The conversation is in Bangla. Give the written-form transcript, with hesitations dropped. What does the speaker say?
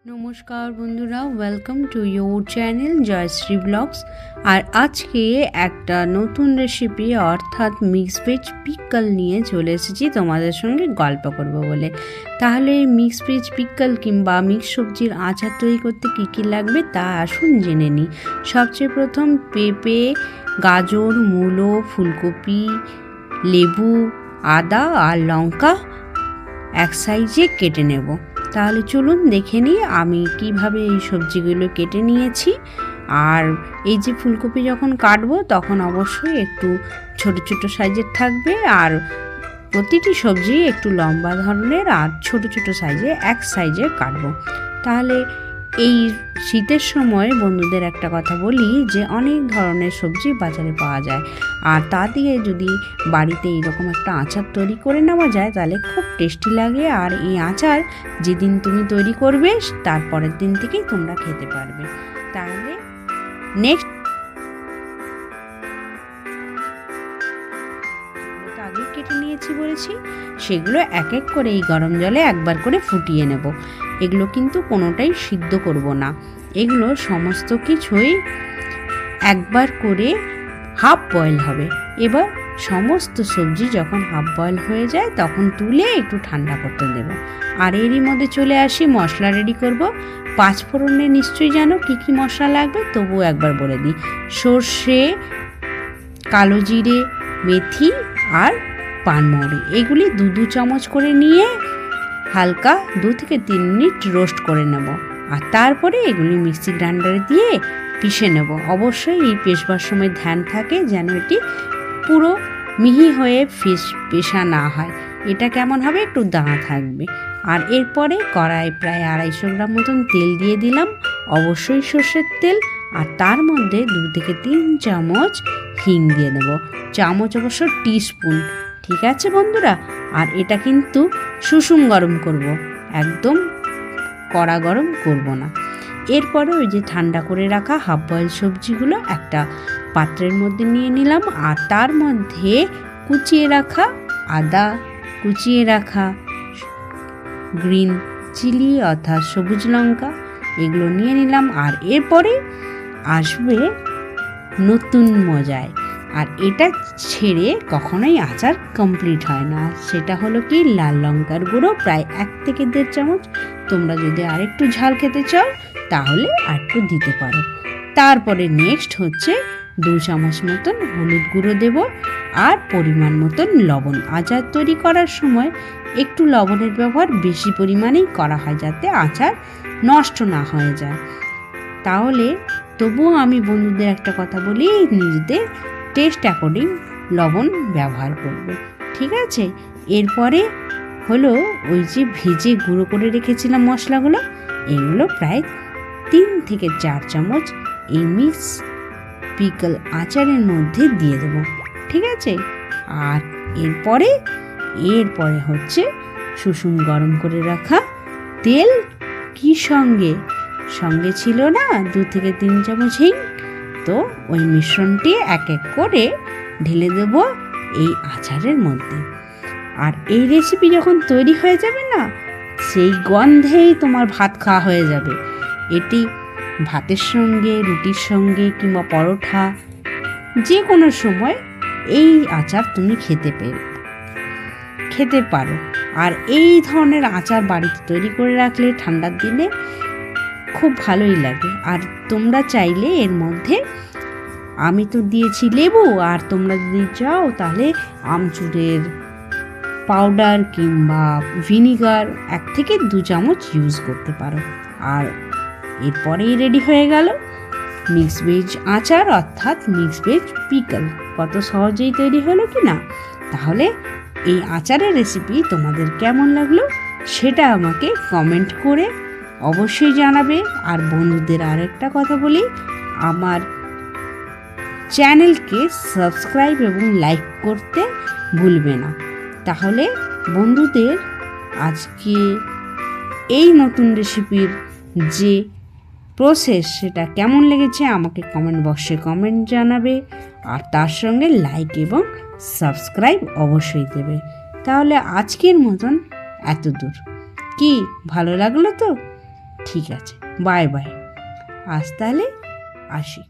নমস্কার বন্ধুরা, welcome to your channel Jayshree blogs. আর আজকে একটা নতুন রেসিপি অর্থাৎ মিক্স ভেজ পিকল নিয়ে চলে এসেছি তোমাদের সঙ্গে গল্প করব বলে। তাহলে মিক্স ভেজ পিকল কিংবা মিক্স সবজির আচার তৈরি করতে কী কী লাগবে তা আসুন জেনে নিই। সবচেয়ে প্রথম পেঁপে, গাজর, মূলো, ফুলকপি, লেবু, আদা আর লঙ্কা এক সাইজে কেটে নেব। তাহলে চলুন দেখে নিই আমি কিভাবে এই সবজিগুলো কেটে নিয়েছি। আর এই যে ফুলকপি যখন কাটবো তখন অবশ্যই একটু ছোট ছোট সাইজের থাকবে, আর প্রতিটি সবজি একটু লম্বা ধরনের আর ছোট ছোট সাইজে এক সাইজে কাটবো। তাহলে এই শীতের সময় বন্ধুদের একটা কথা বলি যে অনেক ধরনের সবজি বাজারে পাওয়া যায়, আর তা দিয়ে যদি বাড়িতে এইরকম একটা আচার তৈরি করে নেওয়া যায় তাহলে খুব টেস্টি লাগে। আর এই আচার যেদিন তুমি তৈরি করবে তারপরের দিন থেকেই তোমরা খেতে পারবে। তাহলে নেক্সট আগে কেটে নিয়েছি বলেছি, সেগুলো এক এক করে এই গরম জলে একবার করে ফুটিয়ে নেব। এগুলো কিন্তু কোনোটাই সিদ্ধ করব না, এগুলো সমস্ত কিছুই একবার করে হাফ বয়েল হবে। এবার সমস্ত সবজি যখন হাফ বয়েল হয়ে যায় তখন তুলে একটু ঠান্ডা করতে দেব। আর এরই মধ্যে চলে আসি মশলা রেডি করব। পাঁচফোড়নে নিশ্চয়ই জানো কী কী মশলা লাগবে, তবুও একবার বলে দিই। সর্ষে, কালো জিরে, মেথি আর পানমৌরি, এগুলি দু চামচ করে নিয়ে হালকা 2 থেকে 3 মিনিট রোস্ট করে নেব। আর তারপরে এগুলি মিক্সি গ্রাইন্ডারে দিয়ে পিষে নেব। অবশ্যই এই পেষবার সময় ধ্যান থাকে যেন এটি পুরো মিহি হয়ে পেষা না হয়। এটা কেমন হবে, একটু দানা থাকবে। আর এরপরে কড়াই প্রায় 250 গ্রাম মতন তেল দিয়ে দিলাম, অবশ্যই সর্ষের তেল। আর তার মধ্যে 2 থেকে 3 চামচ হিং দিয়ে দেবো, চামচ অবশ্য টিস্পুন, ঠিক আছে বন্ধুরা। আর এটা কিন্তু সুষুম গরম করব, একদম কড়া গরম করব না। এরপরে ওই যে ঠান্ডা করে রাখা হাফ বয়েল সবজিগুলো একটা পাত্রের মধ্যে নিয়ে নিলাম, আর তার মধ্যে কুচিয়ে রাখা আদা, কুচিয়ে রাখা গ্রিন চিলি অর্থাৎ সবুজ লঙ্কা, এগুলো নিয়ে নিলাম। আর এরপরে আসবে নতুন মজায়, আর এটা ছেড়ে কখনোই আচার কমপ্লিট হয় না। সেটা হলো কি, লাল লঙ্কার গুঁড়ো প্রায় 1 থেকে 1.5 চামচ। তোমরা যদি আরেকটু ঝাল খেতে চাও তাহলে আরেকটু দিতে পারো। তারপরে নেক্সট হচ্ছে 2 চামচ মতন হলুদ গুঁড়ো দেব, আর পরিমাণ মতন লবণ। আচার তৈরি করার সময় একটু লবণের ব্যবহার বেশি পরিমাণেই করা হয় যাতে আচার নষ্ট না হয়ে যায়। তাহলে তবুও আমি বন্ধুদের একটা কথা বলি, নিজেদের টেস্ট অ্যাকর্ডিং লবণ ব্যবহার করবে, ঠিক আছে। এরপরে হলো ওই যে ভেজে গুঁড়ো করে রেখেছিলাম মশলাগুলো, এগুলো প্রায় 3 থেকে 4 চামচ এই মিক্স পিকল আচারের মধ্যে দিয়ে দেবো, ঠিক আছে। আর এরপরে হচ্ছে সুষুম গরম করে রাখা তেল, কি সঙ্গে ছিল না 2 থেকে 3 চামচ হিং। তো ওই মিশ্রণটি এক এক করে ঢেলে দেব এই আচারের মধ্যে। আর এই রেসিপি যখন তৈরি হয়ে যাবে না, সেই গন্ধেই তোমার ভাত খাওয়া হয়ে যাবে। এটি ভাতের সঙ্গে, রুটির সঙ্গে কিংবা পরোটা, যে কোনো সময় এই আচার তুমি খেতে পারো। আর এই ধরনের আচার বাড়িতে তৈরি করে রাখলে ঠান্ডার দিনে খুব ভালোই লাগে। আর তোমরা চাইলে এর মধ্যে, আমি তো দিয়েছি লেবু, আর তোমরা যদি চাও তাহলে আমচুরের পাউডার কিংবা ভিনিগার 1 থেকে 2 চামচ ইউজ করতে পারো। আর এরপরেই রেডি হয়ে গেল মিক্স ভেজ আচার অর্থাৎ মিক্স ভেজ পিকল। কত সহজেই তৈরি হলো কি না। তাহলে এই আচারের রেসিপি তোমাদের কেমন লাগলো সেটা আমাকে কমেন্ট করে অবশ্যই জানাবে। আর বন্ধুদের আরেকটা কথা বলি, আমার চ্যানেলকে সাবস্ক্রাইব এবং লাইক করতে ভুলবে না। তাহলে বন্ধুদের আজকে এই নতুন রেসিপির যে প্রসেস সেটা কেমন লেগেছে আমাকে কমেন্ট বক্সে কমেন্ট জানাবে, আর তার সঙ্গে লাইক এবং সাবস্ক্রাইব অবশ্যই দেবে। তাহলে আজকের মতন এত দূর, কি ভালো লাগলো তো? ঠিক আছে, বাই বাই। আজ তাহলে আসি।